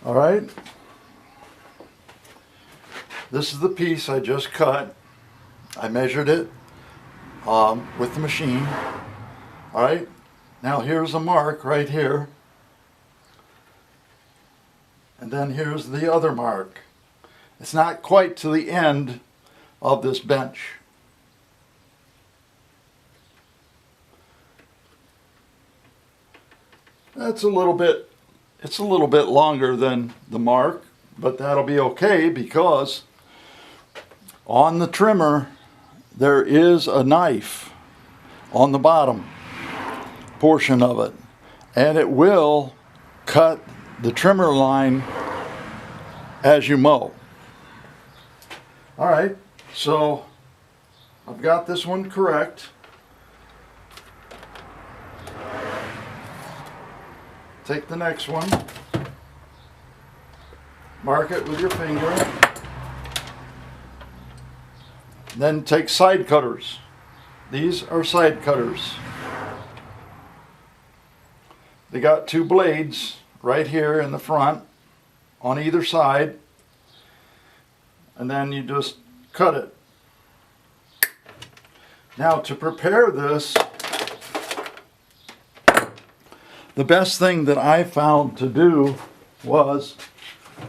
All right. This is the piece I just cut. I measured it with the machine. All right. Now here's a mark right here. And then here's the other mark. It's not quite to the end of this bench. It's a little bit longer than the mark, but that'll be okay because on the trimmer there is a knife on the bottom portion of it, and it will cut the trimmer line as you mow. All right, so I've got this one correct. Take the next one, mark it with your finger, then take side cutters. These are side cutters. They got two blades right here in the front on either side, and then you just cut it. Now to prepare this, the best thing that I found to do was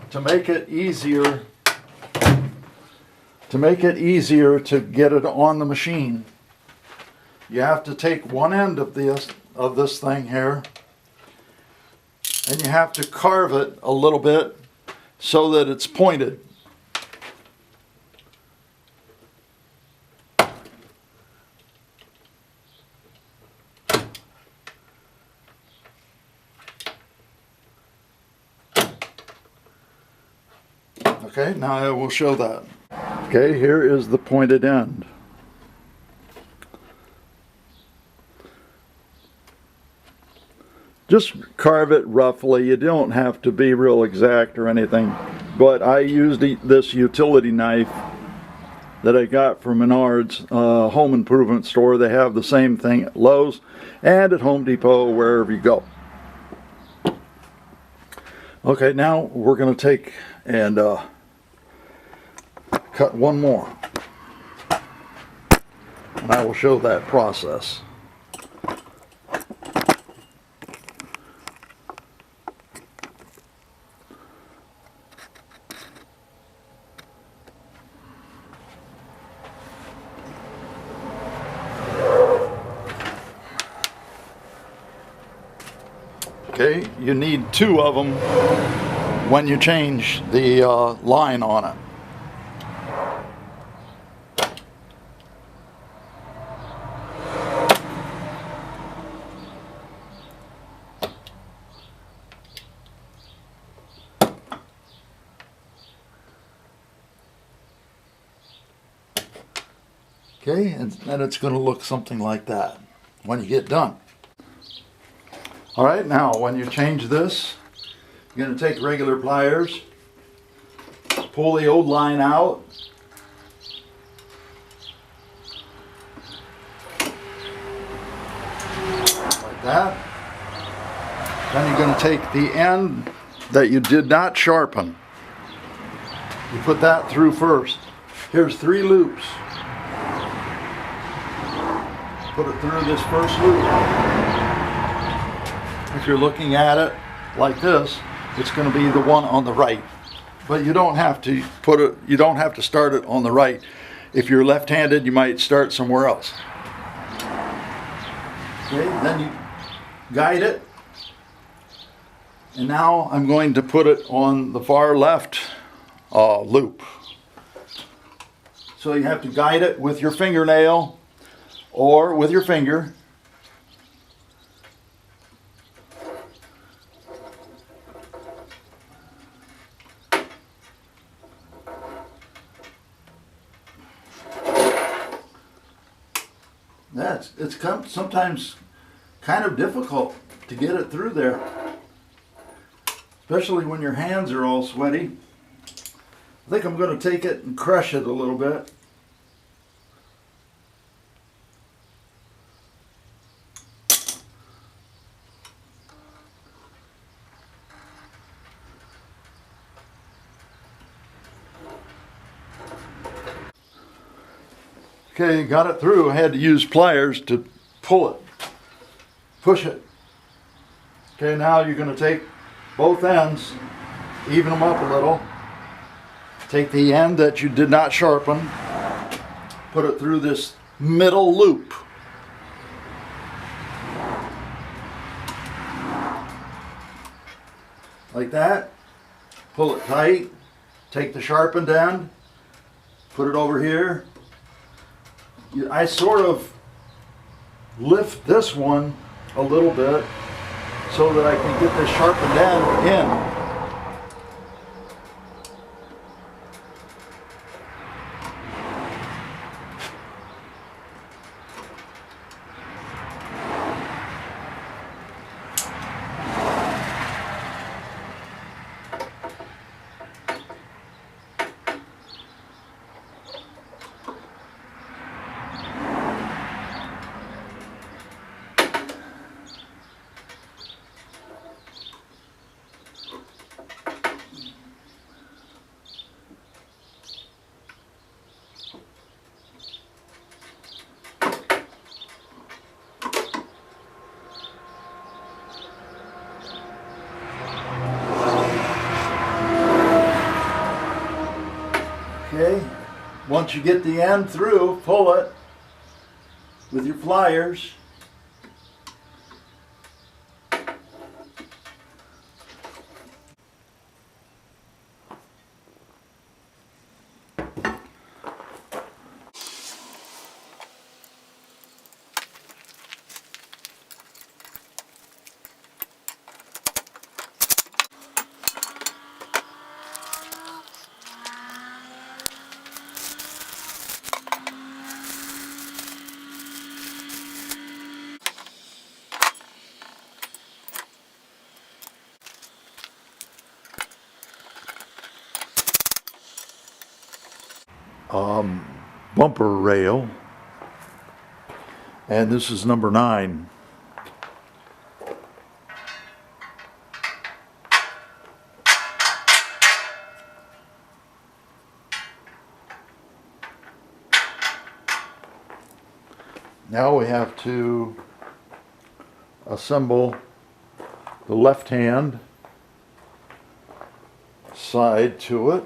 to make it easier to get it on the machine. You have to take one end of this thing here, and you have to carve it a little bit so that it's pointed. Okay, now I will show that. Okay, here is the pointed end. Just carve it roughly. You don't have to be real exact or anything. But I used this utility knife that I got from Menards, home improvement store. They have the same thing at Lowe's and at Home Depot, wherever you go. Okay, now we're going to take and cut one more. And I will show that process. Okay, you need two of them when you change the line on it. Okay, and then it's going to look something like that when you get done. All right, now when you change this, you're going to take regular pliers, pull the old line out, like that. Then you're going to take the end that you did not sharpen. You put that through first. Here's 3 loops. Put it through this first loop. If you're looking at it like this, it's going to be the one on the right. But you don't have to start it on the right. If you're left-handed, you might start somewhere else. Okay, then you guide it. And now I'm going to put it on the far left loop. So you have to guide it with your fingernail or with your finger. It's sometimes kind of difficult to get it through there, especially when your hands are all sweaty. I think I'm going to take it and crush it a little bit. Okay, got it through. I had to use pliers to pull it, push it. Okay, now you're going to take both ends, even them up a little. Take the end that you did not sharpen, put it through this middle loop. Like that. Pull it tight. Take the sharpened end, put it over here. I sort of lift this one a little bit so that I can get this sharpened end in. Okay, once you get the end through, pull it with your pliers. Bumper rail, and this is number 9. Now we have to assemble the left hand side to it.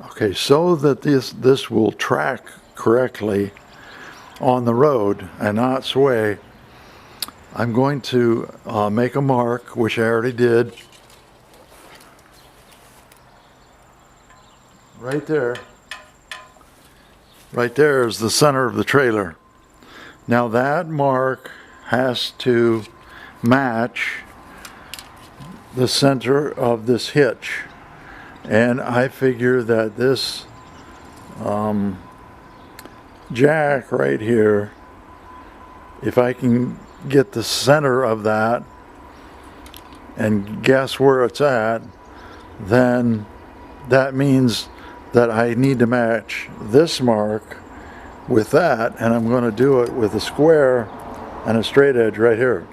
Okay, so that this will track correctly on the road and not sway, I'm going to make a mark, which I already did, right there. Right there is the center of the trailer. Now that mark has to match the center of this hitch. And I figure that this jack right here, if I can get the center of that and guess where it's at, then that means that I need to match this mark with that, and I'm going to do it with a square and a straight edge right here.